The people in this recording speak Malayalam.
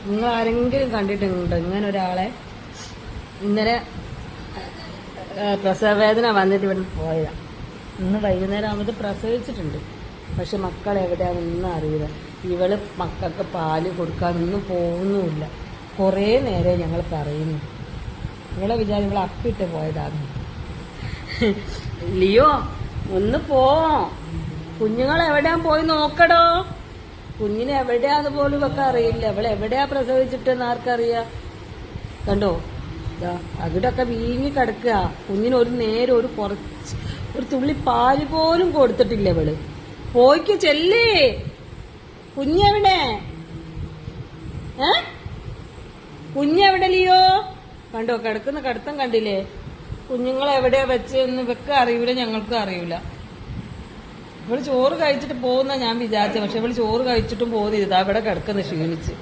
നിങ്ങൾ ആരെങ്കിലും കണ്ടിട്ടുണ്ടോ ഇങ്ങനെ ഒരാളെ? ഇന്നലെ പ്രസവവേദന വന്നിട്ട് ഇവിടെ പോയതാ. ഇന്ന് വൈകുന്നേരം ആകുമ്പോൾ പ്രസവിച്ചിട്ടുണ്ട്. പക്ഷെ മക്കൾ എവിടെയാണെന്നൊന്നും അറിയില്ല. ഇവള് മക്കൾക്ക് പാല് കൊടുക്കാനൊന്നും പോകുന്നുമില്ല. കുറേ നേരം ഞങ്ങൾ പറയുന്നു. ഇവളെ വിചാരം ഇവളെ അപ്പിട്ട് പോയതാണ്. ലിയോ ഒന്ന് പോ, കുഞ്ഞുങ്ങൾ എവിടെയാ പോയി നോക്കടോ. കുഞ്ഞിനെ എവിടെയാന്ന് പോലും ഇവക്ക് അറിയില്ല. അവൾ എവിടെയാ പ്രസവിച്ചിട്ടെന്ന് ആർക്കറിയാ? കണ്ടോ, അവിടൊക്കെ വീങ്ങി കിടക്കുക. കുഞ്ഞിന് ഒരു നേരം ഒരു തുള്ളി പാല് പോലും കൊടുത്തിട്ടില്ല ഇവള്. പോയിക്ക് ചെല്ലേ, കുഞ്ഞെവിടെ? കുഞ്ഞെവിടെ ലിയോ? കണ്ടോ, കിടക്കുന്ന കിടത്തം കണ്ടില്ലേ? കുഞ്ഞുങ്ങളെ എവിടെയാ വെച്ചെന്ന് ഇവക്ക് അറിയൂല, ഞങ്ങൾക്കും അറിയൂല. ഇവള് ചോറ് കഴിച്ചിട്ട് പോകുന്ന ഞാൻ വിചാരിച്ച, പക്ഷെ ഇവള് ചോറ് കഴിച്ചിട്ടും പോകുന്നില്ല. ഇവിടെ കിടക്കുന്ന ക്ഷീണിച്ച്.